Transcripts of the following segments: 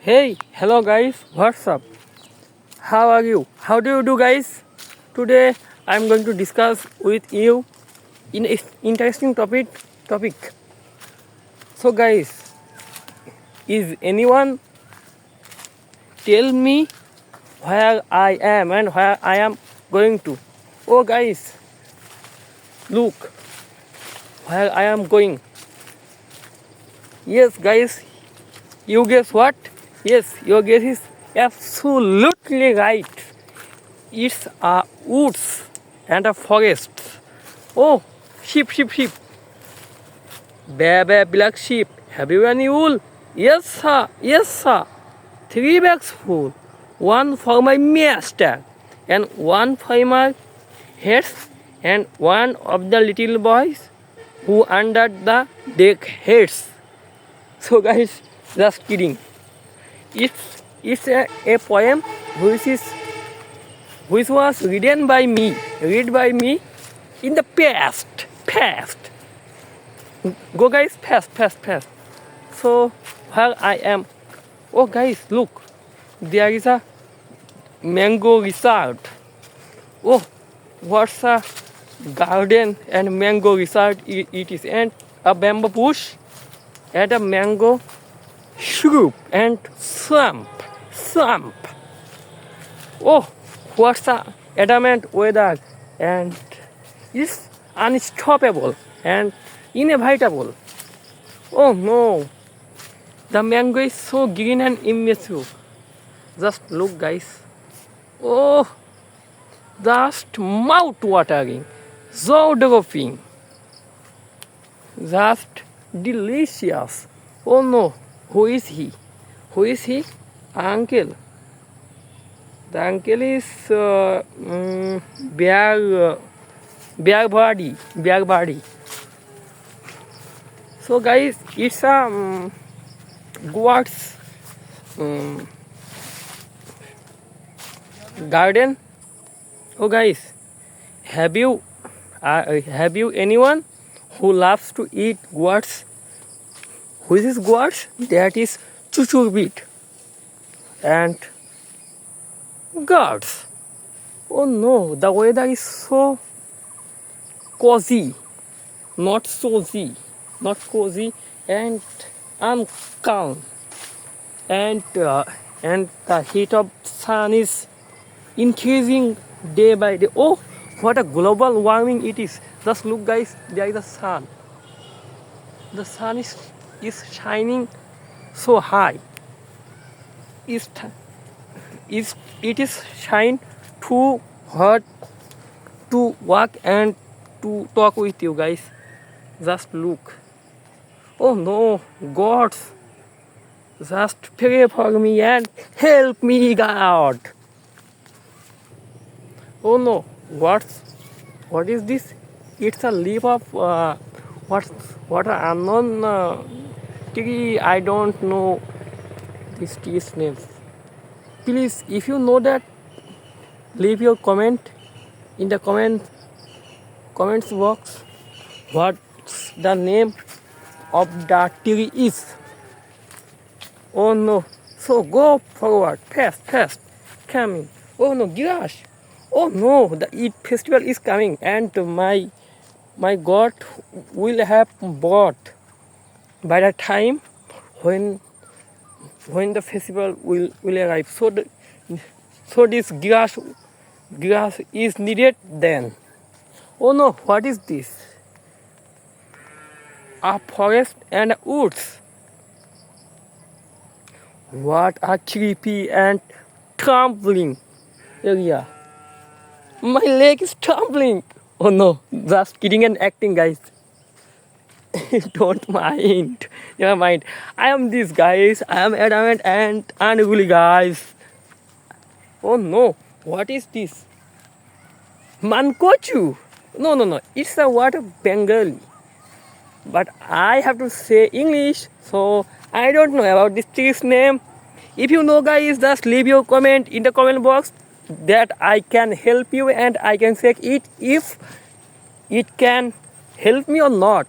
Hey, hello guys, what's up? How are you? How do you do, guys? Today I'm going to discuss with you in an interesting topic. So guys, is anyone tell me where I am and where I am going to? Oh guys, look where I am going. Yes guys, you guess what? Yes, your guess is absolutely right. It's a woods and a forest. Oh, sheep. Black sheep. Have you any wool? Yes, sir. 3 bags full. One for my master, and one for my heads, and one of the little boys who under the deck heads. So guys, just kidding. It's a poem which was read by me in the past. Go guys, fast. So where I am. Oh guys, look, there is a mango resort. Oh, what's a garden and mango resort it is, and a bamboo bush and a mango shrub and swamp. Oh, what's a adamant weather, and it's unstoppable and inevitable. Oh no, the mango is so green and impressive. Just look guys. Oh, just mouth watering, jaw dropping, just delicious. Oh no, who is he? Uncle. The uncle is bag body. So guys, it's a goat's garden. Oh guys, have you anyone who loves to eat goats? Who is goats? That is chuchur beet and goats. Oh no, the weather is so cozy, not cozy, and I'm calm, and the heat of sun is increasing day by day. Oh, what a global warming it is. Just look guys, there is the sun. The sun is shining so high. It is shine too hot to walk and to talk with you guys. Just look. Oh no, gods, just pray for me and help me, God. Oh no, what is this? It's a leaf of what an unknown tree. I don't know this tree's name. Please, if you know that, leave your comment in the comments box. What's the name of the tree is? Oh no, so go forward, fast, coming. Oh no, gosh. Oh no, the Eid festival is coming, and my God will have bought by the time when the festival will arrive. So this grass is needed then. Oh no, what is this? A forest and woods. What a creepy and trembling area. My leg is trembling. Oh no, just kidding and acting, guys. Don't mind. Never mind. I am this, guys. I am adamant and unruly, guys. Oh no, what is this? Mankochu. No. It's a word of Bengali. But I have to say English, so I don't know about this tree's name. If you know, guys, just leave your comment in the comment box that I can help you and I can check it if it can help me or not.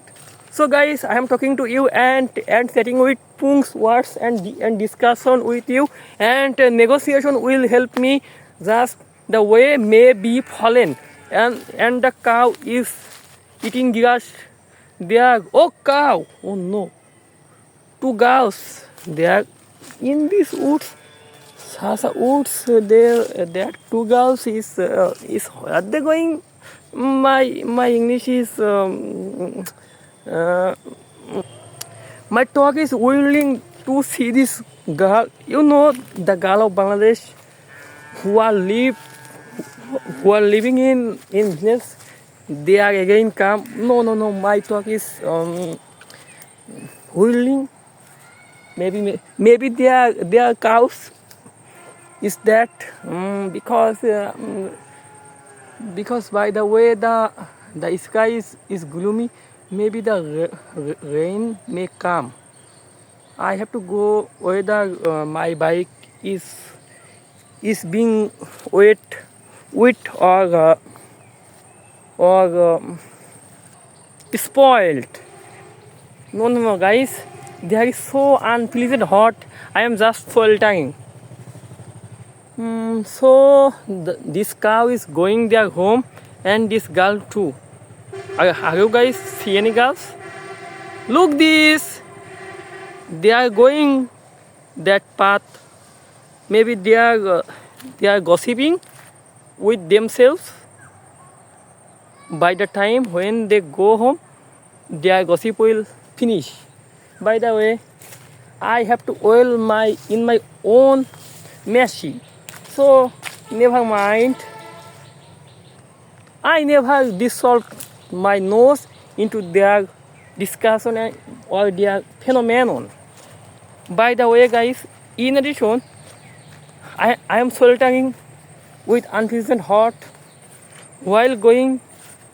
So guys, I am talking to you and setting with Pung's words and discussion with you, and negotiation will help me. Just the way may be fallen, and the cow is eating grass. There, oh cow, oh no, two cows. They are in these woods. Sasa woods. There two cows is where they going? My English is. Uh, my talk is willing to see this girl. You know the girl of Bangladesh who are live who are living in this. They are again come. No. My talk is willing. Maybe they are cows. Is that because by the way the sky is gloomy, maybe the rain may come. I have to go whether my bike is being wet or spoiled. No, guys. There is so unpleasant hot. I am just sweltering. So this cow is going their home, and this girl too. Are you guys see any girls? Look this. They are going that path. Maybe they are gossiping with themselves. By the time when they go home, their gossip will finish. By the way, I have to oil my own machine. So never mind. I never dissolved my nose into their discussion or their phenomenon. By the way, guys, in addition, I am sweltering with unpleasant hot. While going,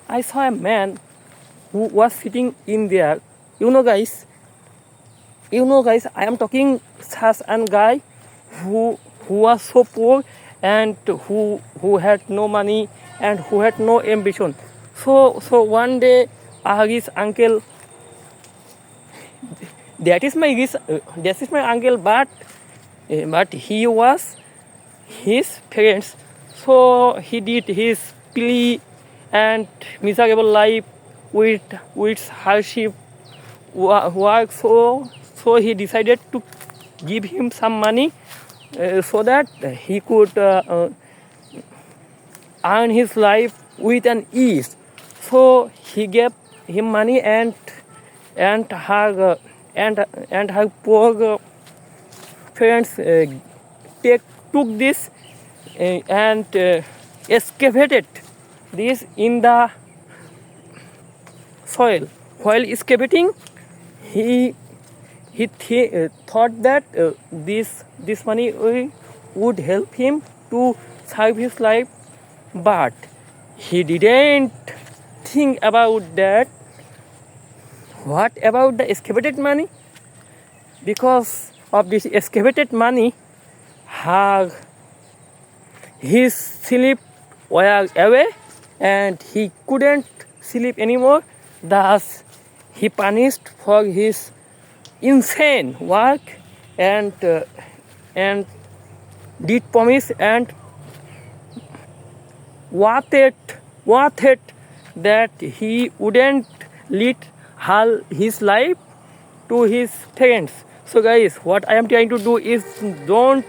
I saw a man who was sitting in there. You know, guys, I am talking such a guy who was so poor and who had no money and who had no ambition. So one day, his uncle, that is my uncle, but he was his parents. So he did his plea and miserable life with hardship work. So he decided to give him some money so that he could earn his life with an ease. So he gave him money, and her poor parents took this and excavated this in the soil. While excavating, he thought that this money would help him to save his life, but he didn't think about that. What about the excavated money? Because of this excavated money, his sleep was away and he couldn't sleep anymore. Thus, he punished for his insane work and did promise and wanted that he wouldn't lead his life to his parents. So guys, what I am trying to do is don't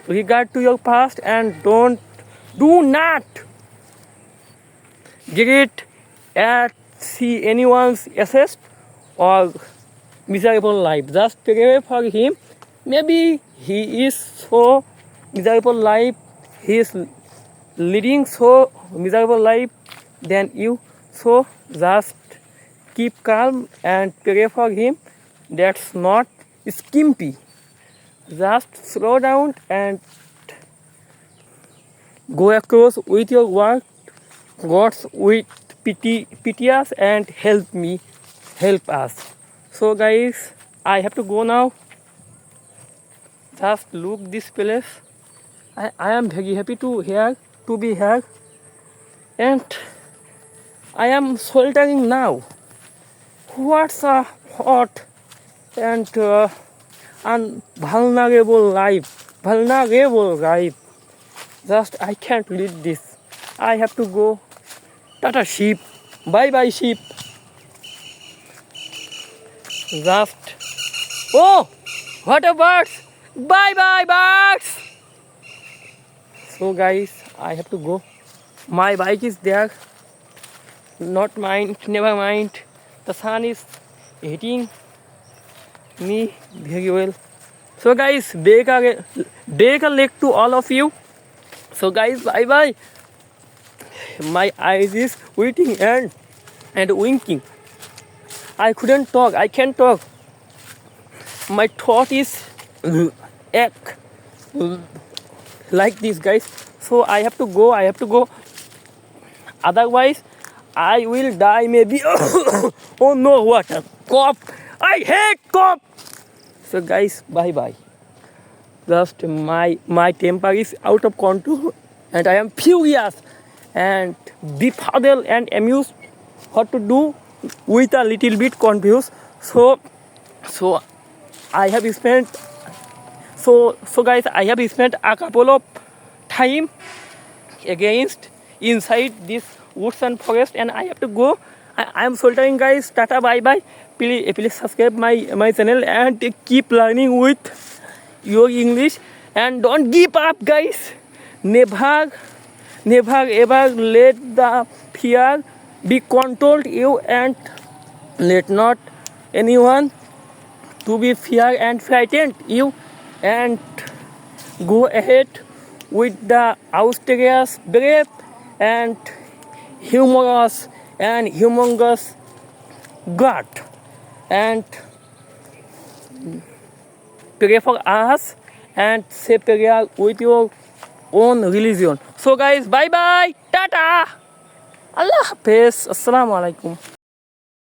regard to your past and do not regret at see anyone's assessed or miserable life. Just pray for him. Maybe he is so miserable life, he is leading so miserable life than you. So just keep calm and pray for him. That's not skimpy. Just slow down and go across with your work. God's with pity us and help us. So guys, I have to go now. Just look this place. I am very happy to be here, and I am sweltering now. What's a hot and vulnerable life? Vulnerable life. Just I can't lead this. I have to go. Tata sheep. Bye bye sheep. Just. Oh! What a birds! Bye bye birds! So guys, I have to go. My bike is there. Not mine. Never mind. The sun is hitting me very well. So guys, break a leg to all of you. So guys, bye bye. My eyes is waiting and winking. I couldn't talk. I can't talk. My thought is act like this, guys. So I have to go. I have to go. Otherwise, I will die maybe. Oh no! What a cop! I hate cop. So guys, bye bye. Just my temper is out of control, and I am furious and befuddled and amused. What to do with a little bit confused. So I have spent so guys, I have spent a couple of time against inside this woods and forest, and I have to go. I am soldiering, guys. Tata, bye bye. Please subscribe my channel and keep learning with your English, and don't give up, guys. Never ever let the fear be controlled you, and let not anyone to be fear and frightened you, and go ahead with the auspicious, brave and humorous and humongous God, and pray for us and say prayer with your own religion. So guys, bye bye, tata, Allah Hafiz, Assalamu alaikum.